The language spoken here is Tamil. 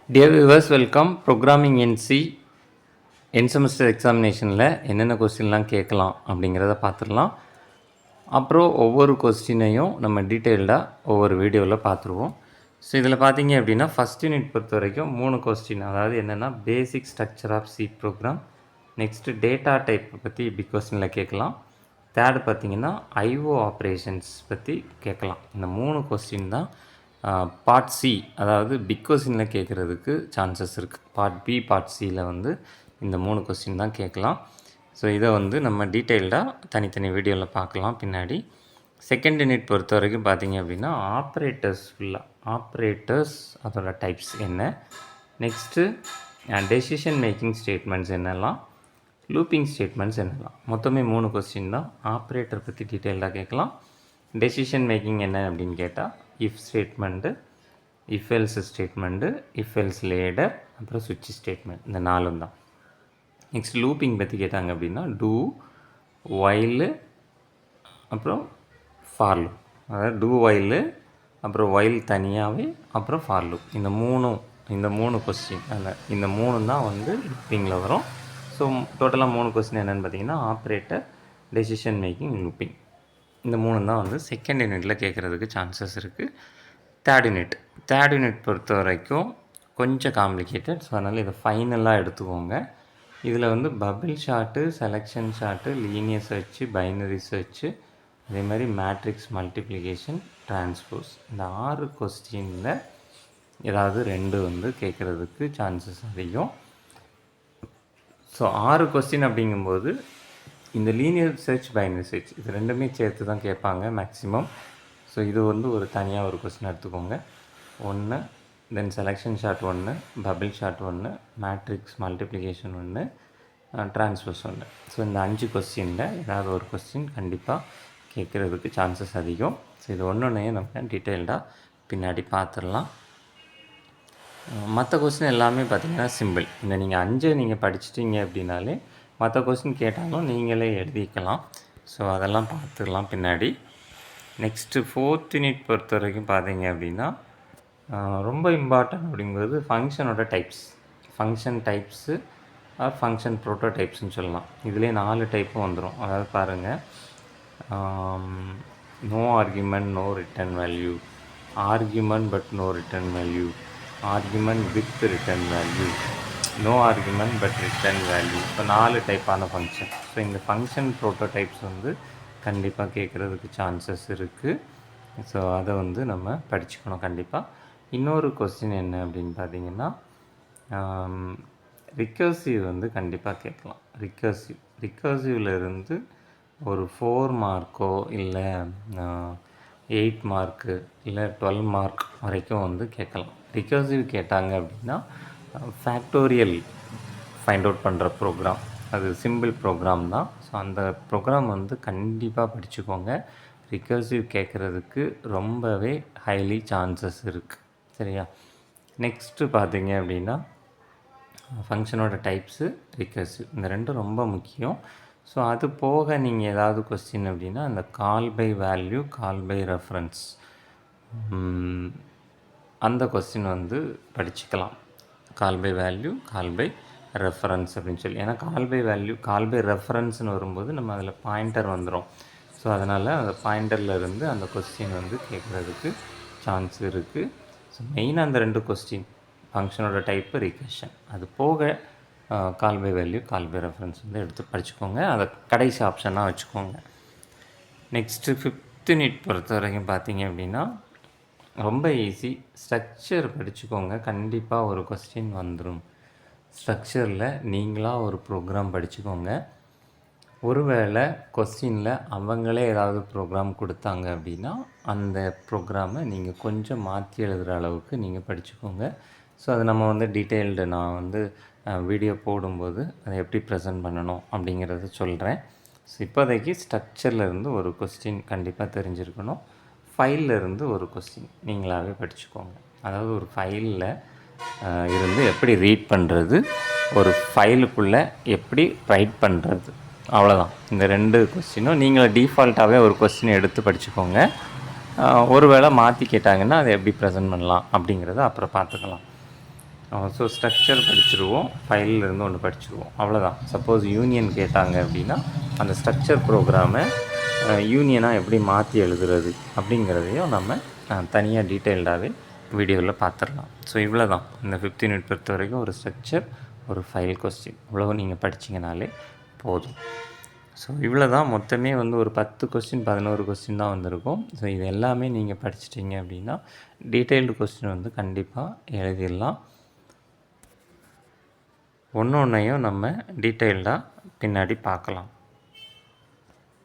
Dear viewers, welcome. Programming NC என் செமஸ்டர் எக்ஸாமினேஷனில் என்னென்ன கொஸ்டின்லாம் கேட்கலாம் அப்படிங்கிறத பார்த்துடலாம். அப்புறம் ஒவ்வொரு கொஸ்டினையும் நம்ம டீட்டெயில்டாக ஒவ்வொரு வீடியோவில் பார்த்துருவோம். ஸோ இதில் பார்த்தீங்க அப்படின்னா ஃபஸ்ட் யூனிட் பொறுத்த வரைக்கும் 3 கொஸ்டின், அதாவது என்னென்னா basic structure of C program, next data type பற்றி பிக் கொஸ்டினில் கேட்கலாம், தேர்டு பார்த்திங்கன்னா ஐஓ ஆப்ரேஷன்ஸ் பற்றி கேட்கலாம். இந்த 3 கொஸ்டின் தான் பார்ட் சி, அதாவது பிக் கொஸ்டினில் கேட்குறதுக்கு சான்சஸ் இருக்குது. பார்ட் பி, பார்ட் சியில் வந்து இந்த 3 கொஸ்டின் தான் கேட்கலாம். ஸோ இதை வந்து நம்ம டீட்டெயில்டாக தனித்தனி வீடியோவில் பார்க்கலாம் பின்னாடி. செகண்ட் யூனிட் பொறுத்த வரைக்கும் பார்த்திங்க அப்படின்னா ஆப்ரேட்டர்ஸ் அதோட டைப்ஸ் என்ன, நெக்ஸ்ட்டு டெசிஷன் மேக்கிங் ஸ்டேட்மெண்ட்ஸ் என்னெல்லாம், லூப்பிங் ஸ்டேட்மெண்ட்ஸ் என்னெல்லாம், மொத்தமே 3 கொஸ்டின் தான். ஆப்ரேட்டர் பற்றி டீட்டெயில்டாக கேட்கலாம். டெசிஷன் மேக்கிங் என்ன அப்படின்னு கேட்டால் if statement, if else statement, if else ladder, அப்புறம் சுவிட்ச் ஸ்டேட்மெண்ட், இந்த 4 தான். நெக்ஸ்ட் லூப்பிங் பற்றி கேட்டாங்க அப்படின்னா டூ, வைலு, அப்புறம் ஃபார் லூப். அதாவது டூ வைலு, அப்புறம் வைல் தனியாகவே, அப்புறம் ஃபார் லூப். இந்த 3 கொஸ்டின் அதில் இந்த 3 தான் வந்து லூப்பிங்கில் வரும். ஸோ டோட்டலாக 3 கொஸ்டின் என்னென்னு பார்த்தீங்கன்னா ஆப்ரேட்டர், டெசிஷன் மேக்கிங், லூப்பிங், இந்த 3 தான் வந்து செகண்ட் யூனிட்டில் கேட்குறதுக்கு சான்சஸ் இருக்குது. தேர்ட் யூனிட் பொறுத்த வரைக்கும் கொஞ்சம் காம்ப்ளிகேட்டட். ஸோ அதனால் இதை ஃபைனலாக எடுத்துக்கோங்க. இதில் வந்து bubble sort, selection sort, linear search, binary search, அதே மாதிரி மேட்ரிக்ஸ் மல்டிப்ளிகேஷன், டிரான்ஸ்போஸ், இந்த 6 கொஸ்டினில் ஏதாவது 2 வந்து கேட்குறதுக்கு சான்சஸ் அதிகம். ஸோ 6 கொஸ்டின் அப்படிங்கும்போது இந்த லீனியர் சர்ச், பைனரி சர்ச், இது ரெண்டுமே சேர்த்து தான் கேட்பாங்க மேக்ஸிமம். ஸோ இது வந்து ஒரு தனியாக ஒரு கொஸ்டின் எடுத்துக்கோங்க. 1, தென் selection short 1, bubble short 1, matrix multiplication 1, transpose 1. So இந்த 5 கொஸ்டினில் ஏதாவது ஒரு கொஸ்டின் கண்டிப்பாக கேட்குறதுக்கு சான்சஸ் அதிகம். ஸோ இது ஒன்றையும் நம்ம டீட்டெயில்டாக பின்னாடி பார்த்துடலாம். மற்ற கொஸ்டின் எல்லாமே பார்த்திங்கன்னா சிம்பிள். இந்த நீங்கள் 5 நீங்கள் படிச்சிட்டிங்க அப்படின்னாலே மற்ற கொஸ்டின் கேட்டாலும் நீங்களே எழுதிக்கலாம். ஸோ அதெல்லாம் பார்த்துக்கலாம் பின்னாடி. நெக்ஸ்ட்டு ஃபோர்த் யூனிட் பொறுத்த வரைக்கும் பார்த்தீங்க அப்படின்னா ரொம்ப இம்பார்ட்டன்ட் அப்படிங்கிறது ஃபங்க்ஷனோட types, function types or function ப்ரோட்டோடைப்ஸ்னு சொல்லலாம். இதுலேயே 4 டைப்பும் வந்துடும். அதாவது பாருங்கள், no argument, no return value, argument but no return value, argument with return value, no argument but return value. இப்போ 4 டைப்பான ஃபங்க்ஷன். ஸோ இந்த ஃபங்க்ஷன் ப்ரோட்டோடைப்ஸ் வந்து கண்டிப்பாக கேட்குறதுக்கு சான்சஸ் இருக்குது. ஸோ அதை வந்து நம்ம படிச்சுக்கணும் கண்டிப்பாக. இன்னொரு கொஸ்டின் என்ன அப்படின்னு பார்த்தீங்கன்னா ரிக்கர்சிவ் வந்து கண்டிப்பாக கேட்கலாம். ரிக்கர்சிவில் இருந்து ஒரு 4 மார்க்கோ இல்லை 8 மார்க்கு இல்லை 12 மார்க் வரைக்கும் வந்து கேட்கலாம். ரிக்கர்சிவ் கேட்டாங்க அப்படின்னா ஃபேக்டோரியல் ஃபைண்ட் அவுட் பண்ணுற ப்ரோக்ராம், அது சிம்பிள் ப்ரோக்ராம் தான். ஸோ அந்த ப்ரோக்ராம் வந்து கண்டிப்பாக படிச்சுக்கோங்க. ரிக்கர்சிவ் கேட்குறதுக்கு ரொம்பவே ஹைலி சான்சஸ் இருக்குது. சரியா? நெக்ஸ்ட்டு பார்த்தீங்க அப்படின்னா ஃபங்க்ஷனோட டைப்ஸு, ரிக்கர்சிவ், இந்த 2 ரொம்ப முக்கியம். ஸோ அது போக நீங்கள் ஏதாவது கொஸ்டின் அப்படின்னா அந்த call by value, call by reference, அந்த கொஸ்டின் வந்து படிச்சுக்கலாம். Call by value, call by reference அப்படின்னு சொல்லி. ஏன்னா call by value, call by ரெஃபரன்ஸ்னு வரும்போது நம்ம அதில் பாயிண்டர் வந்துடும். ஸோ அதனால் அந்த பாயிண்டரில் இருந்து அந்த கொஸ்டின் வந்து கேட்குறதுக்கு சான்ஸ் இருக்குது. ஸோ மெயினாக அந்த 2 கொஸ்டின், ஃபங்க்ஷனோட டைப்பு, ரிகர்ஷன், அது போக call by value, call by reference வந்து எடுத்து படிச்சுக்கோங்க. அதை கடைசி ஆப்ஷனாக வச்சுக்கோங்க. நெக்ஸ்ட்டு 5th யூனிட் பொறுத்த வரைக்கும் பார்த்தீங்க அப்படின்னா ரொம்ப ஈஸி. ஸ்ட்ரக்சர் படிச்சுக்கோங்க. கண்டிப்பாக ஒரு கொஸ்டின் வந்துடும். ஸ்ட்ரக்சரில் நீங்களாக ஒரு ப்ரோக்ராம் படிச்சுக்கோங்க. ஒருவேளை கொஸ்டினில் அவங்களே ஏதாவது ப்ரோக்ராம் கொடுத்தாங்க அப்படின்னா அந்த ப்ரோக்ராமை நீங்கள் கொஞ்சம் மாற்றி எழுதுகிற அளவுக்கு நீங்கள் படிச்சுக்கோங்க. ஸோ அது நம்ம வந்து டீட்டெயில்டு நான் வந்து வீடியோ போடும்போது அதை எப்படி ப்ரெசென்ட் பண்ணணும் அப்படிங்கிறத சொல்கிறேன். ஸோ இப்போதைக்கு ஸ்ட்ரக்சர்லேருந்து ஒரு கொஸ்டின் கண்டிப்பாக தெரிஞ்சிருக்கணும். ஃபைலில் இருந்து ஒரு கொஸ்டின் நீங்களாகவே படிச்சுக்கோங்க. அதாவது ஒரு ஃபைலில் இருந்து எப்படி ரீட் பண்ணுறது, ஒரு ஃபைலுக்குள்ளே எப்படி ரைட் பண்ணுறது, அவ்வளோதான். இந்த 2 கொஸ்டினும் நீங்கள் டிஃபால்ட்டாகவே ஒரு கொஸ்டின் எடுத்து படிச்சுக்கோங்க. ஒரு வேளை மாற்றி கேட்டாங்கன்னா அதை எப்படி ப்ரெசென்ட் பண்ணலாம் அப்படிங்கிறத அப்புறம் பார்த்துக்கலாம். ஸோ ஸ்ட்ரக்சர் படிச்சிருவோம், ஃபைல்லேருந்து ஒன்று படிச்சிருவோம், அவ்வளோதான். சப்போஸ் யூனியன் கேட்டாங்க அப்படின்னா அந்த ஸ்ட்ரக்சர் ப்ரோக்ராமை யூனியனாக எப்படி மாற்றி எழுதுறது அப்படிங்கிறதையும் நம்ம தனியாக டீட்டெயில்டாகவே வீடியோவில் பார்த்துடலாம். ஸோ இவ்வளோ தான் இந்த 5th யூனிட் பொறுத்த வரைக்கும். ஒரு ஸ்ட்ரக்சர், ஒரு ஃபைல் கொஸ்டின், இவ்வளோ நீங்கள் படிச்சிங்கனாலே போதும். ஸோ இவ்வளோ தான். மொத்தமே வந்து ஒரு 10 கொஸ்டின் 11 கொஸ்டின் தான் வந்திருக்கும். ஸோ இது எல்லாமே நீங்கள் படிச்சிட்டிங்க அப்படின்னா டீட்டெயில்டு கொஸ்டின் வந்து கண்டிப்பாக எழுதிடலாம். ஒன்று ஒன்றையும் நம்ம டீட்டெயில்டாக பின்னாடி பார்க்கலாம்.